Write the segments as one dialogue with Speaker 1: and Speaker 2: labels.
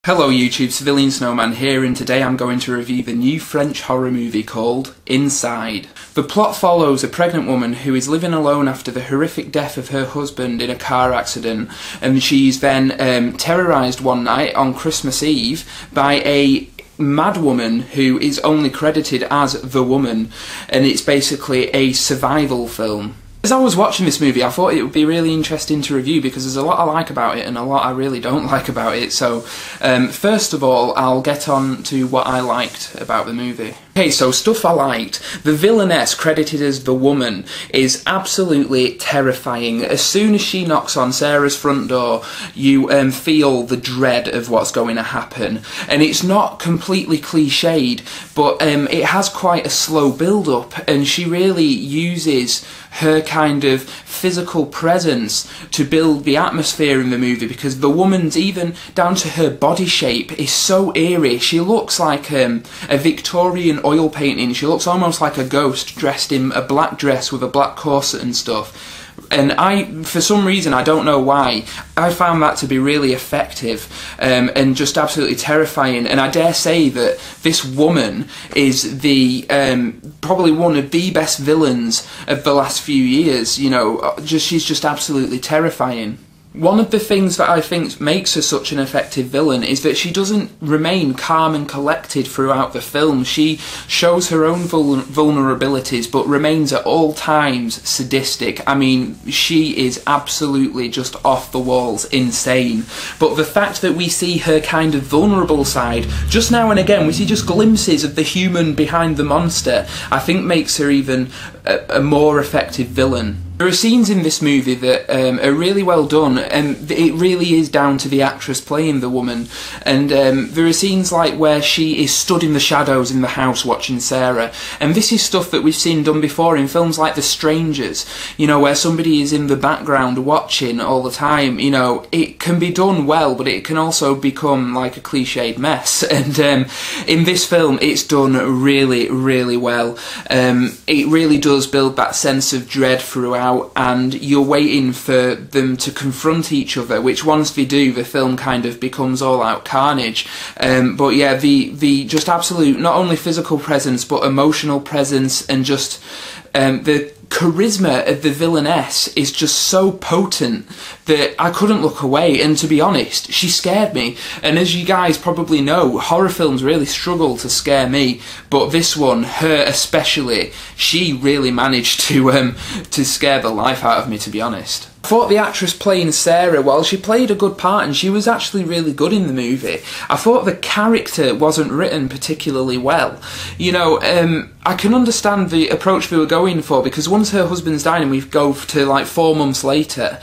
Speaker 1: Hello YouTube, Civilian Snowman here, and today I'm going to review the new French horror movie called Inside. The plot follows a pregnant woman who is living alone after the horrific death of her husband in a car accident, and she's then terrorised one night on Christmas Eve by a mad woman who is only credited as the woman, and it's basically a survival film. As I was watching this movie, I thought it would be really interesting to review because there's a lot I like about it and a lot I really don't like about it. So, first of all, I'll get on to what I liked about the movie. Okay, so stuff I liked. The villainess, credited as the woman, is absolutely terrifying. As soon as she knocks on Sarah's front door, you feel the dread of what's going to happen. And it's not completely cliched, but it has quite a slow build-up, and she really uses her kind of physical presence to build the atmosphere in the movie, because the woman's, even down to her body shape, is so eerie. She looks like a Victorian oil painting. She looks almost like a ghost dressed in a black dress with a black corset and stuff. And for some reason, I don't know why, I found that to be really effective and just absolutely terrifying. And I dare say that this woman is the probably one of the best villains of the last few years. You know, she's just absolutely terrifying. One of the things that I think makes her such an effective villain is that she doesn't remain calm and collected throughout the film. She shows her own vulnerabilities, but remains at all times sadistic. I mean, she is absolutely just off the walls insane. But the fact that we see her kind of vulnerable side, just now and again, we see just glimpses of the human behind the monster, I think makes her even a more effective villain. There are scenes in this movie that are really well done, and it really is down to the actress playing the woman. And there are scenes like where she is stood in the shadows in the house watching Sarah, and this is stuff that we've seen done before in films like The Strangers, you know, where somebody is in the background watching all the time. You know, it can be done well, but it can also become like a cliched mess. And in this film, it's done really, really well. It really does build that sense of dread throughout, and you're waiting for them to confront each other, which once they do, the film kind of becomes all-out carnage. But yeah, the just absolute, not only physical presence, but emotional presence, and just the charisma of the villainess is just so potent that I couldn't look away. And to be honest, she scared me. And as you guys probably know, horror films really struggle to scare me, but this one, her especially, she really managed to scare the life out of me, to be honest. I thought the actress playing Sarah, well, she played a good part and she was actually really good in the movie. I thought the character wasn't written particularly well. You know, I can understand the approach they were going for, because once her husband's died and we go to like 4 months later,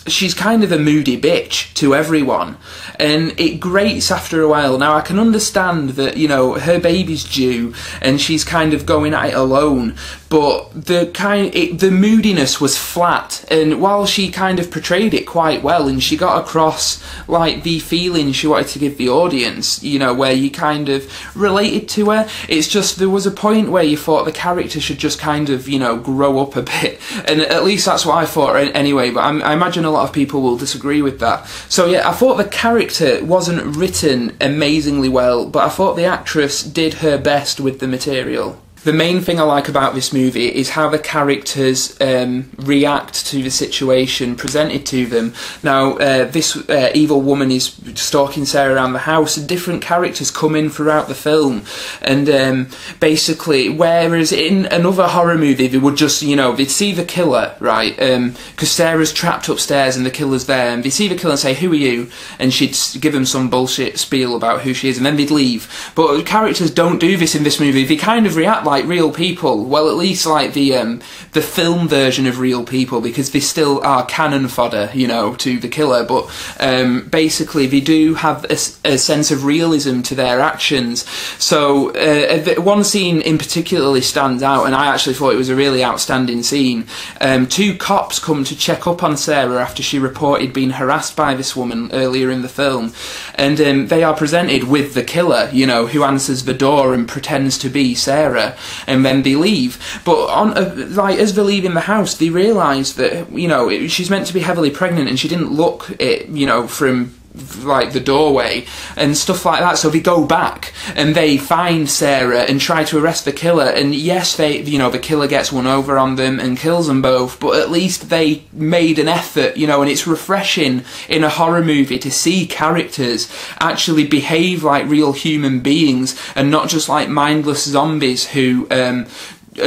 Speaker 1: she's kind of a moody bitch to everyone, and it grates after a while. Now, I can understand that, you know, her baby's due and she's kind of going at it alone, but the moodiness was flat, and while she kind of portrayed it quite well and she got across like the feeling she wanted to give the audience, you know, where you kind of related to her, it's just there was a point where you thought the character should just kind of, you know, grow up a bit, and at least that's what I thought anyway, but I imagine a lot of people will disagree with that. So yeah, I thought the character wasn't written amazingly well, but I thought the actress did her best with the material. The main thing I like about this movie is how the characters react to the situation presented to them. Now, this evil woman is stalking Sarah around the house, and different characters come in throughout the film. And basically, whereas in another horror movie, they would just, you know, they'd see the killer, right? Because Sarah's trapped upstairs and the killer's there, and they'd see the killer and say, "Who are you?" And she'd give them some bullshit spiel about who she is, and then they'd leave. But the characters don't do this in this movie. They kind of react like real people. Well, at least like the film version of real people, because they still are cannon fodder, you know, to the killer. But basically, they do have a sense of realism to their actions. So one scene in particularly stands out, and I actually thought it was a really outstanding scene. 2 cops come to check up on Sarah after she reported being harassed by this woman earlier in the film, and they are presented with the killer, you know, who answers the door and pretends to be Sarah. And then they leave. But like as they're leaving the house, they realise that, you know, she's meant to be heavily pregnant, and she didn't look it, you know, from like the doorway and stuff like that. So they go back and they find Sarah and try to arrest the killer, and yes, the killer gets one over on them and kills them both, but at least they made an effort, and it's refreshing in a horror movie to see characters actually behave like real human beings and not just like mindless zombies who are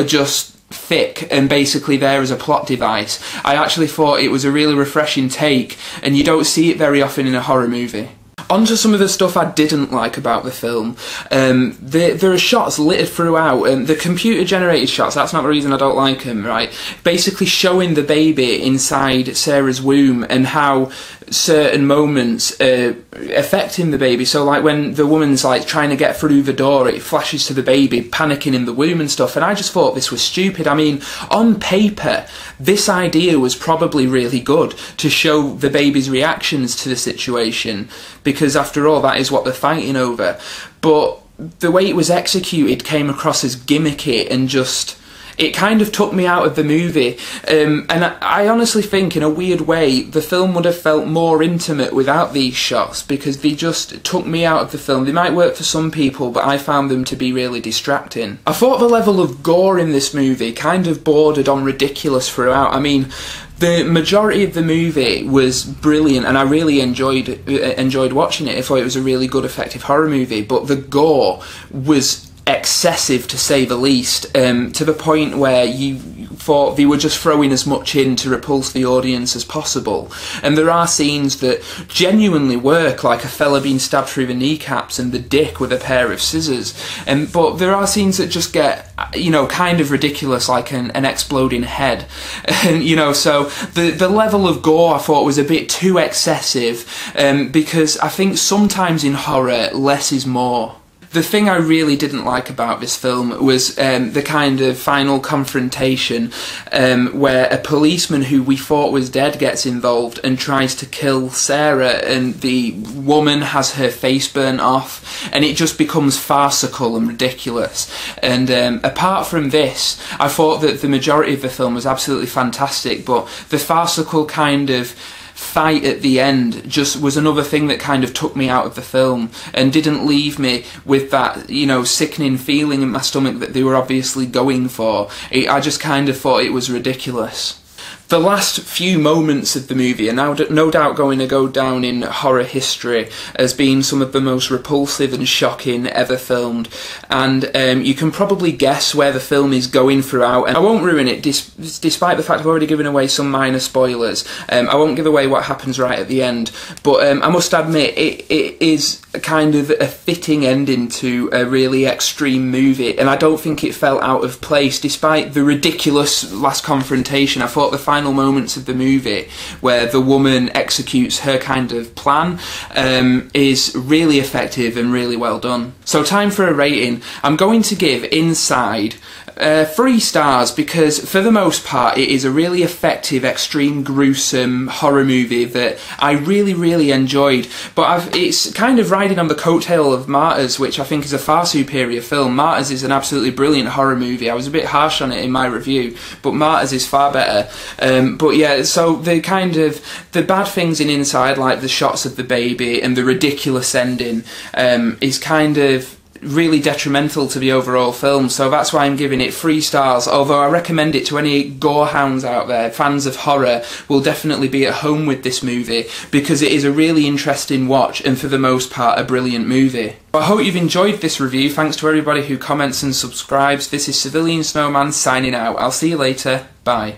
Speaker 1: just thick and basically there as a plot device. I actually thought it was a really refreshing take, and you don't see it very often in a horror movie. On to some of the stuff I didn't like about the film. There are shots littered throughout, and the computer-generated shots, that's not the reason I don't like them, right? Basically showing the baby inside Sarah's womb and how certain moments affecting the baby. So like when the woman's like trying to get through the door, it flashes to the baby panicking in the womb and stuff, and I just thought this was stupid. I mean, on paper, this idea was probably really good to show the baby's reactions to the situation, because after all, that is what they're fighting over. But the way it was executed came across as gimmicky and just... it kind of took me out of the movie, and I honestly think in a weird way the film would have felt more intimate without these shots, because they just took me out of the film. They might work for some people, but I found them to be really distracting. I thought the level of gore in this movie kind of bordered on ridiculous throughout. I mean, the majority of the movie was brilliant, and I really enjoyed watching it. I thought it was a really good, effective horror movie, but the gore was excessive, to say the least, to the point where you thought they were just throwing as much in to repulse the audience as possible. And there are scenes that genuinely work, like a fella being stabbed through the kneecaps and the dick with a pair of scissors, but there are scenes that just get, kind of ridiculous, like an exploding head. And, so the level of gore I thought was a bit too excessive, because I think sometimes in horror, less is more. The thing I really didn't like about this film was the kind of final confrontation where a policeman who we thought was dead gets involved and tries to kill Sarah, and the woman has her face burnt off, and it just becomes farcical and ridiculous. And apart from this, I thought that the majority of the film was absolutely fantastic, but the farcical kind of fight at the end just was another thing that kind of took me out of the film and didn't leave me with that, sickening feeling in my stomach that they were obviously going for. I just kind of thought it was ridiculous. The last few moments of the movie are now no doubt going to go down in horror history as being some of the most repulsive and shocking ever filmed, and you can probably guess where the film is going throughout, and I won't ruin it despite the fact I've already given away some minor spoilers. I won't give away what happens right at the end, but I must admit it is kind of a fitting ending to a really extreme movie, and I don't think it felt out of place despite the ridiculous last confrontation. I thought the final moments of the movie where the woman executes her kind of plan is really effective and really well done. So time for a rating. I'm going to give Inside 3 stars, because for the most part it is a really effective, extreme, gruesome horror movie that I really enjoyed, but it's kind of riding on the coattail of Martyrs, which I think is a far superior film. Martyrs is an absolutely brilliant horror movie. I was a bit harsh on it in my review, but Martyrs is far better. But yeah, so the bad things in Inside, like the shots of the baby and the ridiculous ending, is kind of really detrimental to the overall film, so that's why I'm giving it 3 stars, although I recommend it to any gore hounds out there. Fans of horror will definitely be at home with this movie, because it is a really interesting watch and for the most part a brilliant movie. I hope you've enjoyed this review. Thanks to everybody who comments and subscribes. This is Civilian Snowman signing out. I'll see you later. Bye.